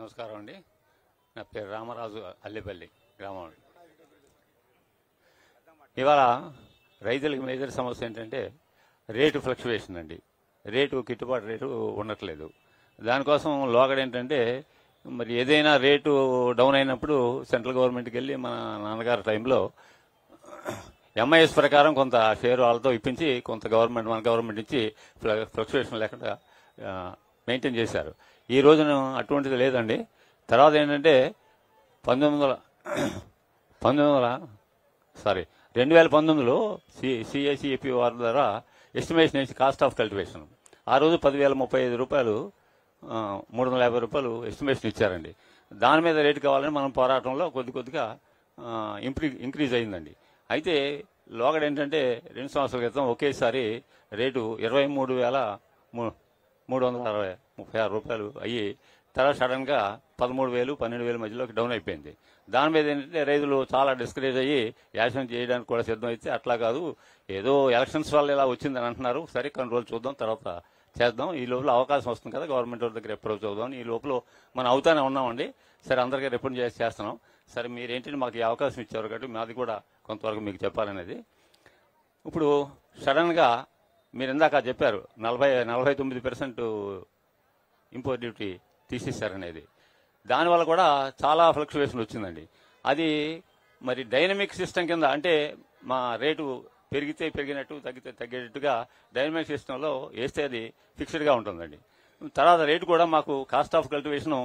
నమస్కారం అండి. నా పేరు రామరాజు, అల్లిపల్లి గ్రామం. ఇవాళ రైతులకు మేజర్ సమస్య ఏంటంటే రేటు ఫ్లక్చువేషన్ అండి. గిట్టుబాటు రేటు ఉండట్లేదు. దానికోసం లోగడ ఏంటంటే మరి ఏదైనా రేటు డౌన్ అయినప్పుడు సెంట్రల్ గవర్నమెంట్కి వెళ్ళి మన నాన్నగారి టైంలో ఎంఐఎస్ ప్రకారం కొంత షేర్ వాళ్ళతో ఇప్పించి కొంత మన గవర్నమెంట్ ఇచ్చి ఫ్లక్చువేషన్ లేకుండా మెయింటైన్ చేశారు. ఈ రోజున అటువంటిది లేదండి. తర్వాత ఏంటంటే 2019లో సిఐసిఎపి వారి ద్వారా ఎస్టిమేషన్ వేసి కాస్ట్ ఆఫ్ కల్టివేషన్ ఆ రోజు 10,035 రూపాయలు, 350 రూపాయలు ఎస్టిమేషన్ ఇచ్చారండి. దాని మీద రేటు కావాలని మనం పోరాటంలో కొద్దిగా ఇంక్రీజ్ అయిందండి. అయితే లోగడ ఏంటంటే 2 సంవత్సరాల క్రితం ఒకేసారి రేటు 23,336 రూపాయలు అయ్యి తర్వాత సడన్ గా 13,000, 12,000 మధ్యలోకి డౌన్ అయిపోయింది. దాని మీద ఏంటంటే రైతులు చాలా డిస్కరేజ్ అయ్యి యాక్షన్ చేయడానికి కూడా సిద్ధమైతే అట్లా కాదు, ఏదో ఎలక్షన్స్ వల్ల ఇలా వచ్చిందని అంటున్నారు, సరే కొన్ని రోజులు చూద్దాం, తర్వాత చేద్దాం, ఈ లోపల అవకాశం వస్తుంది కదా గవర్నమెంట్ వాళ్ళ దగ్గర అప్రోచ్ అవుదాం, ఈ లోపల మనం అవుతానే ఉన్నామండి. సరే అందరికీ రిపోర్ట్ చేస్తున్నాం. సరే మీరేంటంటే మాకు ఈ అవకాశం ఇచ్చారు కాబట్టి మాది కూడా కొంతవరకు మీకు చెప్పాలనేది. ఇప్పుడు సడన్ గా మీరు ఇందాక చెప్పారు 49% ఇంపోర్ట్ డ్యూటీ తీసేశారనేది. దానివల్ల కూడా చాలా ఫ్లక్చువేషన్ వచ్చిందండి. అది మరి డైనమిక్ సిస్టమ్ కింద, అంటే మా రేటు పెరిగితే పెరిగినట్టు, తగ్గితే తగ్గేటట్టుగా డైనమిక్ సిస్టంలో వేస్తే అది ఫిక్స్డ్గా ఉంటుందండి. తర్వాత రేటు కూడా మాకు కాస్ట్ ఆఫ్ కల్టివేషన్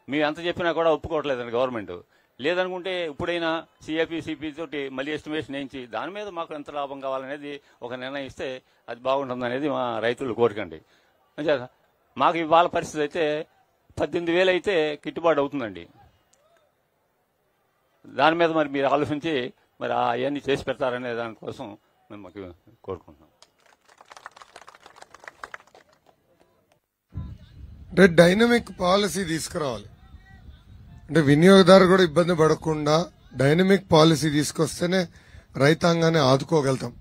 మేము ఎంత చెప్పినా కూడా ఒప్పుకోవట్లేదండి గవర్నమెంట్. లేదనుకుంటే ఇప్పుడైనా సిపి తోటి మళ్ళీ ఎస్టిమేషన్ వేయించి దాని మీద మాకు ఎంత లాభం కావాలనేది ఒక నిర్ణయం ఇస్తే అది బాగుంటుందనేది మా రైతులు కోరికండి. మాకు ఇవాళ పరిస్థితి అయితే 18,000 అయితే గిట్టుబాటు అవుతుందండి. దాని మీద మరి మీరు ఆలోచించి మరి అవన్నీ చేసి పెడతారనే దానికోసం మేము మాకు కోరుకుంటున్నాం. అంటే డైనమిక్ పాలసీ తీసుకురావాలి. అంటే వినియోగదారు కూడా ఇబ్బంది పడకుండా డైనమిక్ పాలసీ తీసుకొస్తేనే రైతాంగాన్ని ఆదుకోగలుగుతాం.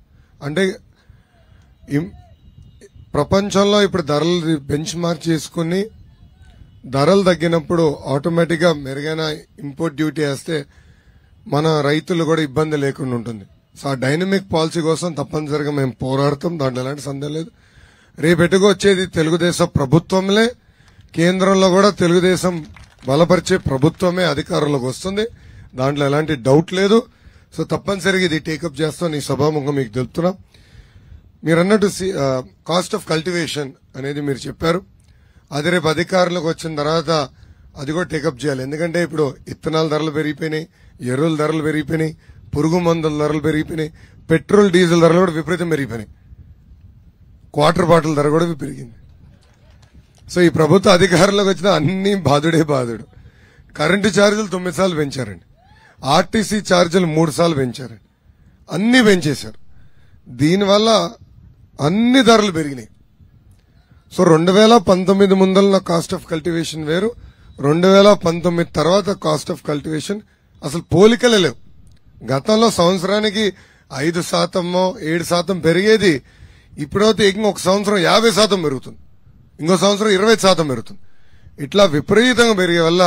అంటే ప్రపంచంలో ఇప్పుడు ధరలు బెంచ్ మార్క్ చేసుకుని ధరలు తగ్గినప్పుడు ఆటోమేటిక్ గా మెరుగైన ఇంపోర్ట్ డ్యూటీ వేస్తే మన రైతులు కూడా ఇబ్బంది లేకుండా ఉంటుంది. సో ఆ డైనమిక్ పాలసీ కోసం తప్పనిసరిగా మేము పోరాడతాం, దాంట్లో ఎలాంటి సందేహం లేదు. రేపెట్టుకు వచ్చేది తెలుగుదేశం ప్రభుత్వంలే, కేంద్రంలో కూడా తెలుగుదేశం బలపరిచే ప్రభుత్వమే అధికారంలోకి వస్తుంది, దాంట్లో ఎలాంటి డౌట్ లేదు. సో తప్పనిసరిగా ఇది టేకప్ చేస్తాం, ఈ సభాముఖం మీకు తెలుపుతున్నాం. మీరు అన్నట్టు కాస్ట్ ఆఫ్ కల్టివేషన్ అనేది మీరు చెప్పారు, అది రేపు అధికారంలోకి వచ్చిన తర్వాత అది కూడా టేకప్ చేయాలి. ఎందుకంటే ఇప్పుడు ఇత్తనాల ధరలు పెరిగిపోయినాయి, ఎరువుల ధరలు పెరిగిపోయినాయి, పురుగు మందుల ధరలు పెరిగిపోయినాయి, పెట్రోల్ డీజిల్ ధరలు కూడా విపరీతం పెరిగిపోయినాయి, క్వార్టర్ బాటిల్ ధర కూడా పెరిగింది. సో ఈ ప్రభుత్వ అధికారంలోకి వచ్చిన అన్ని బాధుడే బాధుడు. కరెంటు ఛార్జీలు 9 సార్లు పెంచారండి, ఆర్టీసీ ఛార్జీలు 3 సార్లు పెంచారండి, అన్ని పెంచేశారు. దీనివల్ల అన్ని ధరలు పెరిగినాయి. సో 2019 ముందల కాస్ట్ ఆఫ్ కల్టివేషన్ వేరు, 2019 తర్వాత కాస్ట్ ఆఫ్ కల్టివేషన్ అసలు పోలికలే లేవు. గతంలో సంవత్సరానికి 5%, 7% పెరిగేది, ఇప్పుడైతే ఇంకొక సంవత్సరం 50% పెరుగుతుంది, ఇంకో సంవత్సరం 20% పెరుగుతుంది. ఇట్లా విపరీతంగా పెరిగే వల్ల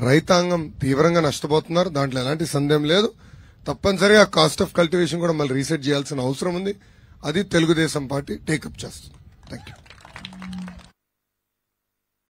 రైతాంగం తీవ్రంగా నష్టపోతున్నారు, దాంట్లో ఎలాంటి సందేహం లేదు. తప్పనిసరిగా కాస్ట్ ఆఫ్ కల్టివేషన్ కూడా మళ్ళీ రీసెట్ చేయాల్సిన అవసరం ఉంది, అది తెలుగుదేశం పార్టీ టేకప్ చేస్తుంది. Thank you.